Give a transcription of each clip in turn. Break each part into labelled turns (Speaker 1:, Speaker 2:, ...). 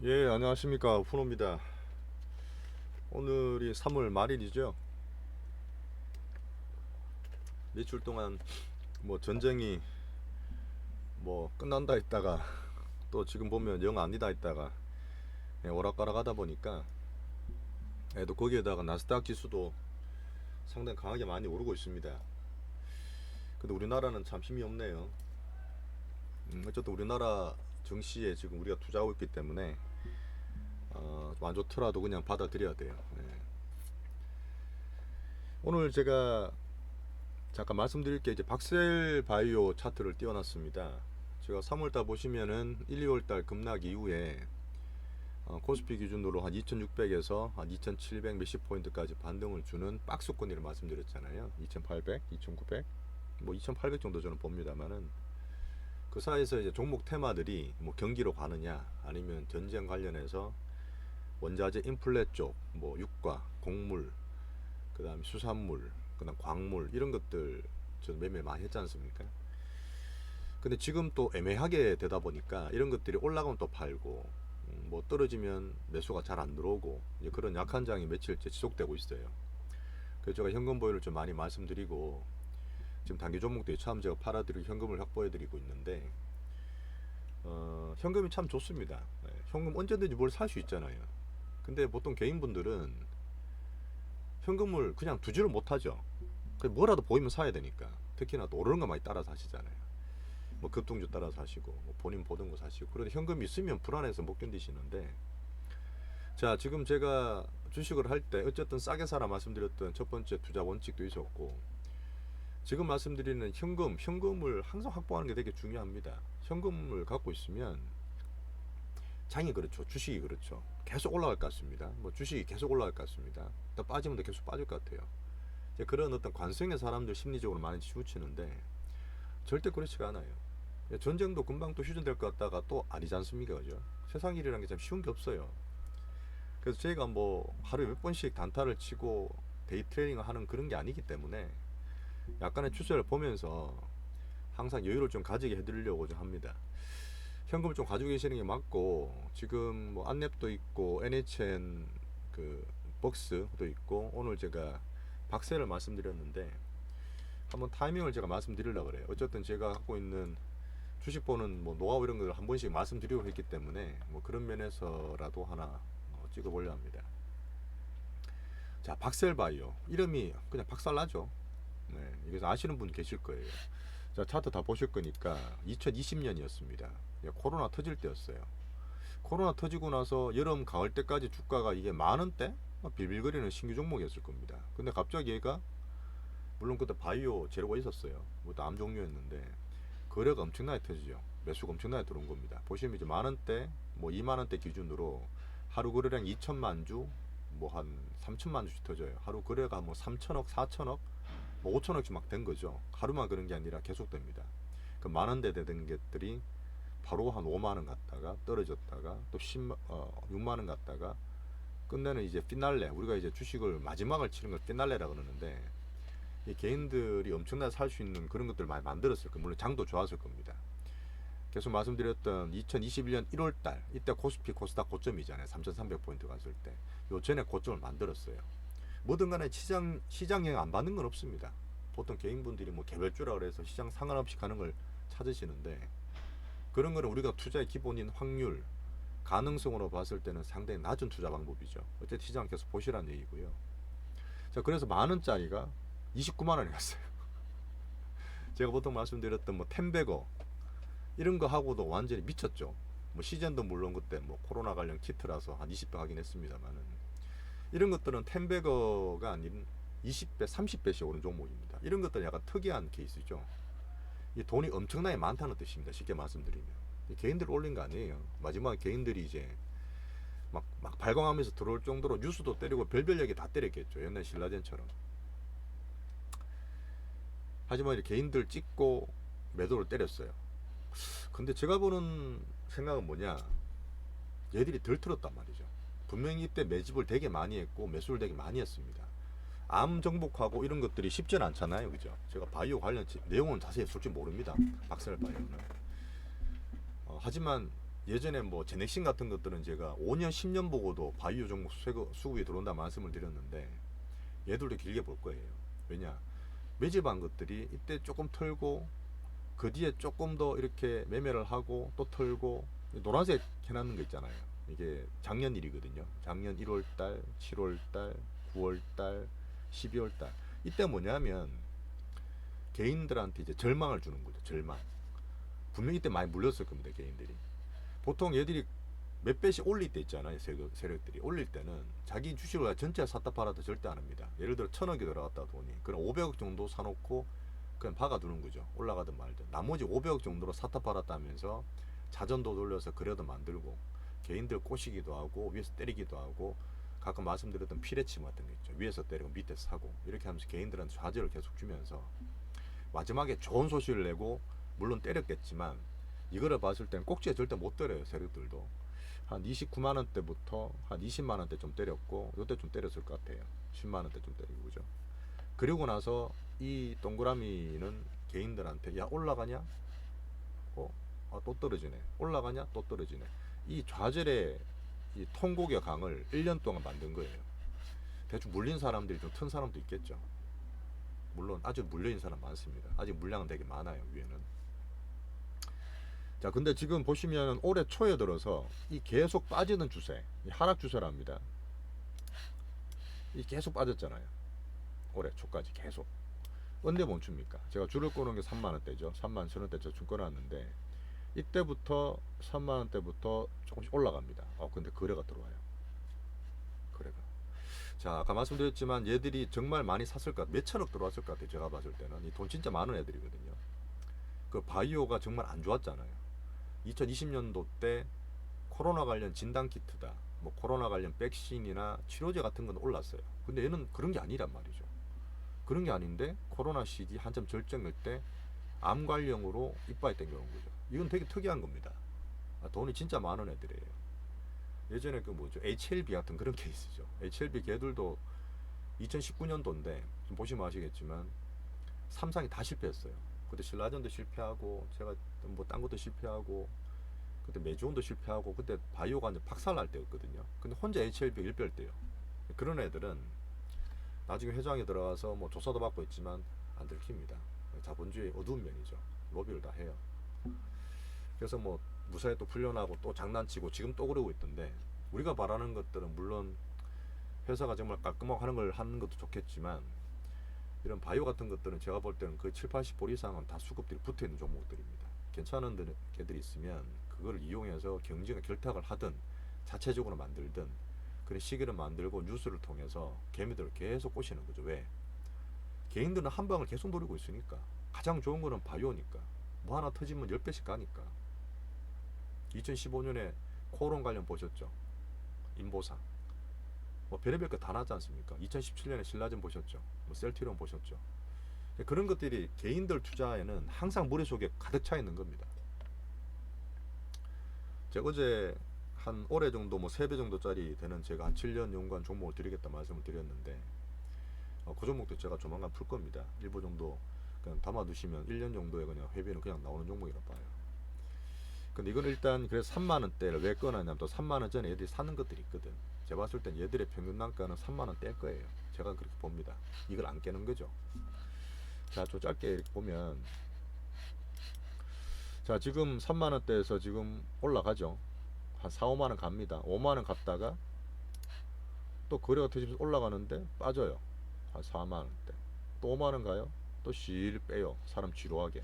Speaker 1: 예, 안녕하십니까. 푸노입니다. 오늘이 3월 말일이죠. 며칠 동안 뭐 전쟁이 뭐 끝난다 했다가 또 지금 보면 영 아니다 했다가 오락가락 하다 보니까 또 거기에다가 나스닥 지수도 상당히 강하게 많이 오르고 있습니다. 근데 우리나라는 참 힘이 없네요. 어쨌든 우리나라 증시에 지금 우리가 투자하고 있기 때문에 좀안 좋더라도 그냥 받아들여야 돼요. 오늘 제가 잠깐 말씀드릴 게 이제 박셀 바이오 차트를 띄워놨습니다. 제가 3월달 보시면은 1, 2월달 급락 이후에 코스피 기준으로 한 2600에서 한 2700 몇십 포인트까지 반등을 주는 박스권이를 말씀드렸잖아요. 2800, 2900, 뭐 2800 정도 저는 봅니다만은 그 사이에서 이제 종목 테마들이 뭐 경기로 가느냐 아니면 전쟁 관련해서 원자재 인플레 쪽, 뭐 유가, 곡물, 그다음에 수산물, 그다음 광물 이런 것들 저는 매매 많이 했지 않습니까? 근데 지금 또 애매하게 되다 보니까 이런 것들이 올라가면 또 팔고 뭐 떨어지면 매수가 잘 안 들어오고 이제 그런 약한 장이 며칠째 지속되고 있어요. 그래서 제가 현금 보유를 좀 많이 말씀드리고 지금 단기 종목들이 참 제가 팔아드리고 현금을 확보해드리고 있는데 현금이 참 좋습니다. 현금 언제든지 뭘 살 수 있잖아요. 근데 보통 개인분들은 현금을 그냥 두지를 못하죠. 뭐라도 보이면 사야 되니까. 특히나 또 오르는 거 많이 따라 사시잖아요. 뭐 급등주 따라 사시고 뭐 본인 보던 거 사시고. 그런데 현금이 있으면 불안해서 못 견디시는데, 자 지금 제가 주식을 할 때 어쨌든 싸게 사라 말씀드렸던 첫 번째 투자 원칙도 있었고, 지금 말씀드리는 현금을 항상 확보하는 게 되게 중요합니다. 현금을 갖고 있으면 장이 그렇죠, 주식이 그렇죠, 계속 올라갈 것 같습니다. 뭐 주식이 계속 올라갈 것 같습니다. 또 빠지면 더 계속 빠질 것 같아요. 이제 그런 어떤 관성의 사람들 심리적으로 많이 치우치는데 절대 그렇지가 않아요. 전쟁도 금방 또 휴전될 것 같다가 또 아니지 않습니까? 그죠? 세상 일이라는 게 참 쉬운 게 없어요. 그래서 저희가 뭐 하루에 몇 번씩 단타를 치고 데이 트레이닝을 하는 그런 게 아니기 때문에 약간의 추세를 보면서 항상 여유를 좀 가지게 해드리려고 좀 합니다. 현금을 좀 가지고 계시는 게 맞고, 지금 뭐 안랩도 있고 NHN 그 벅스도 있고, 오늘 제가 박세를 말씀드렸는데 한번 타이밍을 제가 말씀드리려고 그래요. 어쨌든 제가 갖고 있는 주식 보는 뭐 노하우 이런 걸 한 번씩 말씀드리고 했기 때문에 뭐 그런 면에서라도 하나 찍어보려 합니다. 자, 박셀바이오 이름이 그냥 박살나죠. 네, 이래서 아시는 분 계실 거예요. 자, 차트 다 보실 거니까 2020년이었습니다. 코로나 터질 때였어요. 코로나 터지고 나서 여름 가을 때까지 주가가 이게 만 원대 빌빌거리는 신규 종목이었을 겁니다. 근데 갑자기 얘가, 물론 그때 바이오 재료가 있었어요. 그것도 암 종류였는데 거래가 엄청나게 터지죠. 매수가 엄청나게 들어온 겁니다. 보시면 이제 만 원대, 뭐 2만 원대 기준으로 하루 거래량 2천만 주, 뭐 한 3천만 주씩 터져요. 하루 거래가 뭐 3천억, 4천억, 뭐 5천억씩 막 된 거죠. 하루만 그런 게 아니라 계속 됩니다. 그 만 원대 되던 것들이 바로 한 5만 원 갔다가 떨어졌다가 또 6만 원 갔다가 끝내는 이제 피날레, 우리가 이제 주식을 마지막을 치는 걸 피날레라 그러는데, 이 개인들이 엄청나게 살 수 있는 그런 것들을 많이 만들었을 겁니다. 물론 장도 좋았을 겁니다. 계속 말씀드렸던 2021년 1월달 이때 코스피 코스닥 고점이잖아요. 3,300포인트 갔을 때 요 전에 고점을 만들었어요. 뭐든 간에 시장 영향 안 받는 건 없습니다. 보통 개인분들이 뭐 개별주라 그래서 시장 상관없이 가는 걸 찾으시는데, 그런 거는 우리가 투자의 기본인 확률, 가능성으로 봤을 때는 상당히 낮은 투자 방법이죠. 어쨌든 시장 계속 보시라는 얘기고요. 자, 그래서 만 원짜리가 29만 원이 갔어요. 제가 보통 말씀드렸던 뭐 텐베거 이런 거 하고도 완전히 미쳤죠. 뭐 시젠도 물론 그때 뭐 코로나 관련 키트라서 한 20배 하긴 했습니다만은, 이런 것들은 텐베거가 아닌 20배, 30배씩 오른 종목입니다. 이런 것들은 약간 특이한 케이스죠. 이 돈이 엄청나게 많다는 뜻입니다. 쉽게 말씀드리면. 개인들 올린 거 아니에요. 마지막에 개인들이 이제 막 발광하면서 들어올 정도로 뉴스도 때리고 별별 얘기 다 때렸겠죠. 옛날 신라젠처럼. 하지만 이제 개인들 찍고 매도를 때렸어요. 근데 제가 보는 생각은 뭐냐, 얘들이 덜 틀었단 말이죠. 분명히 이때 매집을 되게 많이 했고 매수를 되게 많이 했습니다. 암 정복하고 이런 것들이 쉽지는 않잖아요, 그죠? 제가 바이오 관련 내용은 자세히 솔직히 모릅니다. 박셀 바이오는. 하지만 예전에 뭐 제넥신 같은 것들은 제가 5년 10년 보고도 바이오 종목 수급이 들어온다 말씀을 드렸는데 얘들도 길게 볼 거예요. 왜냐, 매집한 것들이 이때 조금 털고 그 뒤에 조금 더 이렇게 매매를 하고 또 털고, 노란색 해놨는 거 있잖아요. 이게 작년 일이거든요. 작년 1월달, 7월달, 9월달, 12월달. 이때 뭐냐면 개인들한테 이제 절망을 주는 거죠. 절망. 분명히 이때 많이 물렸을 겁니다. 개인들이. 보통 얘들이 몇 배씩 올릴 때 있잖아요. 세력들이 올릴 때는 자기 주식을 전체 샀다 팔아도 절대 안 합니다. 예를 들어 1,000억이 들어갔다 돈이, 그럼 500억 정도 사놓고 그냥 박아두는 거죠. 올라가든 말든. 나머지 500억 정도로 샀다 팔았다 하면서 자전도 돌려서 거래도 만들고, 개인들 꼬시기도 하고 위에서 때리기도 하고, 가끔 말씀드렸던 피레침 같은 거 있죠. 위에서 때리고 밑에서 사고, 이렇게 하면서 개인들한테 좌절을 계속 주면서 마지막에 좋은 소식을 내고, 물론 때렸겠지만 이거를 봤을 때는 꼭지에 절대 못 때려요. 세력들도 한 29만원대부터 한 20만원대 좀 때렸고, 요때 좀 때렸을 것 같아요. 10만원대 좀 때리고, 그죠. 그리고 나서 이 동그라미는 개인들한테 야 올라가냐, 또 떨어지네, 올라가냐 또 떨어지네, 이 좌절의 이 통곡의 강을 1년 동안 만든 거예요. 대충 물린 사람들이 좀 튼 사람도 있겠죠. 물론 아주 물려있는 사람 많습니다. 아직 물량은 되게 많아요, 위에는. 자, 근데 지금 보시면 올해 초에 들어서 이 계속 빠지는 추세, 이 하락 추세랍니다. 이 계속 빠졌잖아요. 올해 초까지 계속. 언제 멈춥니까? 제가 줄을 꺼놓은 게 3만원대죠. 3만 1,000원대 줄 꺼놨는데 이때부터 3만원대부터 조금씩 올라갑니다. 근데 거래가 들어와요. 거래가. 자, 아까 말씀드렸지만 얘들이 정말 많이 샀을 것 같아요. 몇천억 들어왔을 것 같아요. 제가 봤을 때는. 이 돈 진짜 많은 애들이거든요. 그 바이오가 정말 안 좋았잖아요. 2020년도 때 코로나 관련 진단키트다, 뭐 코로나 관련 백신이나 치료제 같은 건 올랐어요. 근데 얘는 그런 게 아니란 말이죠. 그런 게 아닌데 코로나 시기 한참 절정일 때 암 관련으로 이빨이 땡겨온 거죠. 이건 되게 특이한 겁니다. 돈이 진짜 많은 애들이에요. 예전에 그 뭐죠, HLB 같은 그런 케이스죠. HLB 걔들도 2019년도인데 좀 보시면 아시겠지만 삼상이 다 실패했어요. 그때 신라전도 실패하고, 제가 뭐 딴 것도 실패하고, 그때 메주온도 실패하고, 그때 바이오가 이제 박살날 때였거든요. 근데 혼자 HLB 일별대요. 그런 애들은 나중에 회장에 들어가서 뭐 조사도 받고 있지만 안 들킵니다. 자본주의 어두운 면이죠. 로비를 다 해요. 그래서 뭐 무사히 또 풀려나고 또 장난치고 지금 또 그러고 있던데, 우리가 바라는 것들은 물론 회사가 정말 깔끔하고 하는 걸 하는 것도 좋겠지만, 이런 바이오 같은 것들은 제가 볼 때는 그 7, 80% 이상은 다 수급들이 붙어 있는 종목들입니다. 괜찮은 개들이 있으면 그걸 이용해서 경쟁을 결탁을 하든 자체적으로 만들든 그런 시기를 만들고 뉴스를 통해서 개미들을 계속 꼬시는 거죠. 왜? 개인들은 한 방을 계속 노리고 있으니까. 가장 좋은 거는 바이오니까. 뭐 하나 터지면 10배씩 가니까. 2015년에 코론 관련 보셨죠? 인보상. 뭐 별의별 거 다 나지 않습니까? 2017년에 신라전 보셨죠? 뭐 셀티론 보셨죠? 그런 것들이 개인들 투자에는 항상 머릿속에 가득 차 있는 겁니다. 제가 어제 한 올해 정도 뭐 3배 정도짜리 되는 제가 한 7년 연구한 종목을 드리겠다 말씀을 드렸는데, 그 종목도 제가 조만간 풀 겁니다. 일부 정도 그냥 담아두시면 1년 정도에 그냥 회비는 그냥 나오는 종목이라 봐요. 근데 이건 일단 그래서 3만원대를 왜 꺼놨냐면, 또 3만원 전에 애들이 사는 것들이 있거든. 제가 봤을 땐 얘들의 평균 단가는 3만원 뗄 거예요. 제가 그렇게 봅니다. 이걸 안 깨는 거죠. 자, 좀 짧게 이렇게 보면, 자, 지금 3만원대에서 지금 올라가죠. 한 4, 5만원 갑니다. 5만원 갔다가 또 거래가 터지면서 올라가는데 빠져요. 한 4만원대. 또 5만원 가요. 또 실 빼요. 사람 지루하게.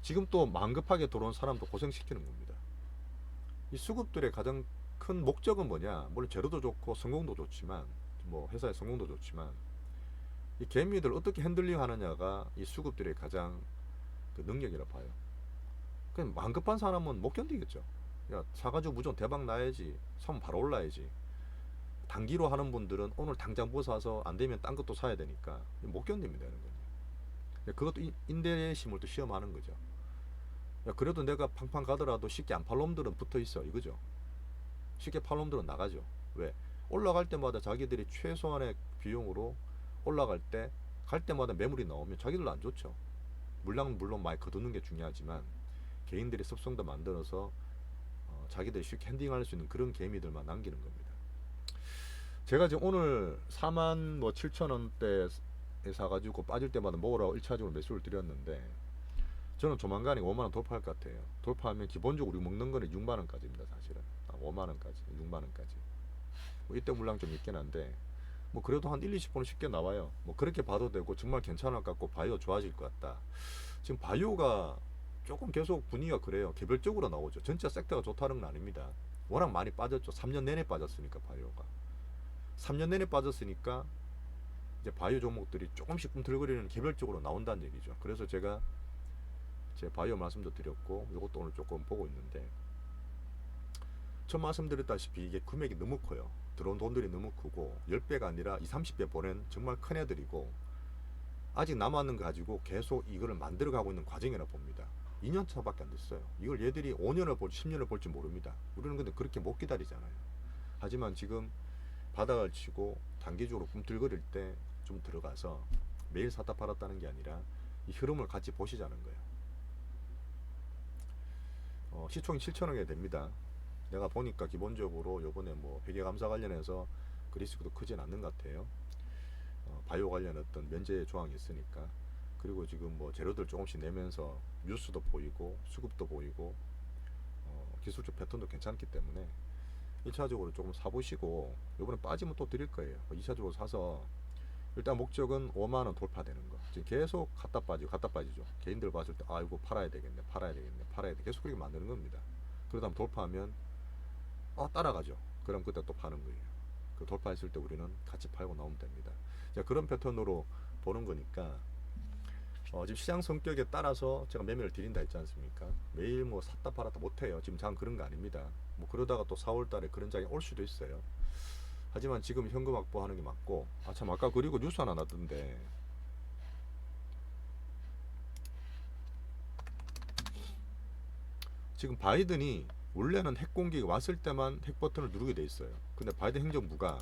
Speaker 1: 지금 또 만급하게 들어온 사람도 고생시키는 겁니다. 이 수급들의 가장 큰 목적은 뭐냐? 물론 재료도 좋고 성공도 좋지만, 뭐 회사의 성공도 좋지만, 이 개미들 어떻게 핸들링 하느냐가 이 수급들의 가장 그 능력이라 봐요. 그냥 만급한 사람은 못 견디겠죠. 야, 사가지고 무조건 대박 나야지, 사면 바로 올라야지. 단기로 하는 분들은 오늘 당장 뭐 사서 안 되면 딴 것도 사야 되니까 못 견딥니다. 이런 거죠. 그것도 인내심을 또 시험하는 거죠. 야, 그래도 내가 팡팡 가더라도 쉽게 안 팔 놈들은 붙어 있어, 이거죠. 쉽게 팔 놈들은 나가죠. 왜? 올라갈 때마다 자기들이 최소한의 비용으로 올라갈 때, 갈 때마다 매물이 나오면 자기들도 안 좋죠. 물량은 물론 많이 거두는 게 중요하지만 개인들이 습성도 만들어서 자기들이 쉽게 핸딩할 수 있는 그런 개미들만 남기는 겁니다. 제가 지금 오늘 4만 뭐 7천 원대 사가지고 빠질 때마다 먹으라고 1차적으로 매수를 드렸는데, 저는 조만간에 5만 원 돌파할 것 같아요. 돌파하면 기본적으로 우리 먹는 거는 6만 원까지입니다. 사실은 5만 원까지, 6만 원까지. 뭐 이때 물량 좀 있긴 한데, 뭐 그래도 한 1, 20%는 쉽게 나와요. 뭐 그렇게 봐도 되고, 정말 괜찮을 것 같고 바이오 좋아질 것 같다. 지금 바이오가 조금 계속 분위기가 그래요. 개별적으로 나오죠. 전체 섹터가 좋다는 건 아닙니다. 워낙 많이 빠졌죠. 3년 내내 빠졌으니까 바이오가. 3년 내내 빠졌으니까 이제 바이오 종목들이 조금씩 꿈틀거리는 개별적으로 나온다는 얘기죠. 그래서 제가 제 바이오 말씀도 드렸고, 이것도 오늘 조금 보고 있는데, 전 말씀드렸다시피 이게 금액이 너무 커요. 들어온 돈들이 너무 크고 10배가 아니라 20, 30배 보낸 정말 큰 애들이고, 아직 남았는 거 가지고 계속 이거를 만들어 가고 있는 과정이라 봅니다. 2년 차밖에 안 됐어요. 이걸 얘들이 5년을 볼지 10년을 볼지 모릅니다. 우리는 근데 그렇게 못 기다리잖아요. 하지만 지금 바닥을 치고 단기적으로 꿈틀거릴 때 좀 들어가서 매일 샀다 팔았다는 게 아니라 이 흐름을 같이 보시자는 거예요. 시총이 7천억이 됩니다. 내가 보니까 기본적으로 요번에 뭐 회계감사 관련해서 그 리스크도 크진 않는 것 같아요. 바이오 관련 어떤 면제 조항이 있으니까. 그리고 지금 뭐 재료들 조금씩 내면서 뉴스도 보이고 수급도 보이고 기술적 패턴도 괜찮기 때문에 1차적으로 조금 사보시고, 요번에 빠지면 또 드릴 거예요. 2차적으로 사서 일단 목적은 5만원 돌파되는 거. 지금 계속 갔다 빠지죠. 개인들 봤을 때 이거 팔아야 되겠네, 계속 그렇게 만드는 겁니다. 그러다 돌파하면 따라가죠. 그럼 그때 또 파는 거예요. 그 돌파했을 때 우리는 같이 팔고 나오면 됩니다. 자, 그런 패턴으로 보는 거니까 지금 시장 성격에 따라서 제가 매매를 드린다 했지 않습니까? 매일 뭐 샀다 팔았다 못해요. 지금 장 그런 거 아닙니다. 뭐 그러다가 또 4월 달에 그런 장이 올 수도 있어요. 하지만 지금 현금 확보하는 게 맞고, 참 아까 그리고 뉴스 하나 났던데, 지금 바이든이 원래는 핵 공기가 왔을 때만 핵 버튼을 누르게 돼 있어요. 근데 바이든 행정부가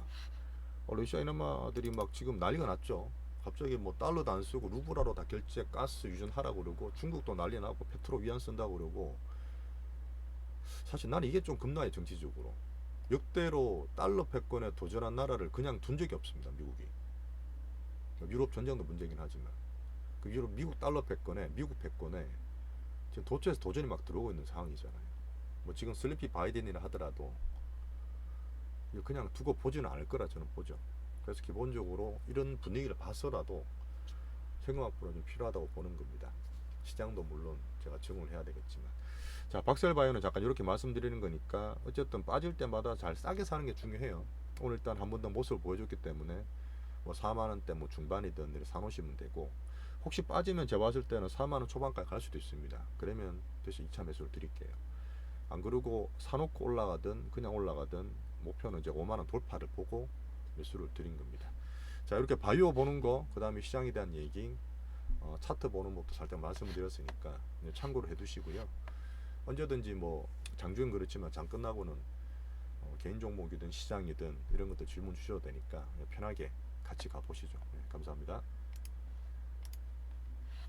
Speaker 1: 러시아 이놈아들이 막 지금 난리가 났죠. 갑자기 뭐 달러도 안 쓰고 루블화로 다 결제, 가스 유전하라고 그러고, 중국도 난리 나고 페트로 위안 쓴다고 그러고. 사실 나는 이게 좀 겁나요. 정치적으로 역대로 달러 패권에 도전한 나라를 그냥 둔 적이 없습니다. 미국이. 유럽 전쟁도 문제긴 하지만 그 유럽 미국 달러 패권에, 미국 패권에 지금 도처에서 도전이 막 들어오고 있는 상황이잖아요. 뭐 지금 슬리피 바이든이라 하더라도 이거 그냥 두고 보지는 않을 거라 저는 보죠. 그래서 기본적으로 이런 분위기를 봐서라도 현금 확보는 좀 필요하다고 보는 겁니다. 시장도 물론 제가 적응을 해야 되겠지만. 자, 박셀바이오는 잠깐 이렇게 말씀드리는 거니까, 어쨌든 빠질 때마다 잘 싸게 사는 게 중요해요. 오늘 일단 한 번 더 모습을 보여줬기 때문에 뭐 4만원대 뭐 중반이든 이렇게 사놓으시면 되고, 혹시 빠지면 제가 봤을 때는 4만원 초반까지 갈 수도 있습니다. 그러면 대신 2차 매수를 드릴게요. 안 그러고 사놓고 올라가든 그냥 올라가든 목표는 이제 5만원 돌파를 보고 매수를 드린 겁니다. 자, 이렇게 바이오 보는 거, 그 다음에 시장에 대한 얘기, 차트 보는 것도 살짝 말씀을 드렸으니까 참고로 해두시고요. 언제든지 뭐 장중은 그렇지만 장 끝나고는 개인 종목이든 시장이든 이런 것들 질문 주셔도 되니까 편하게 같이 가보시죠. 네, 감사합니다.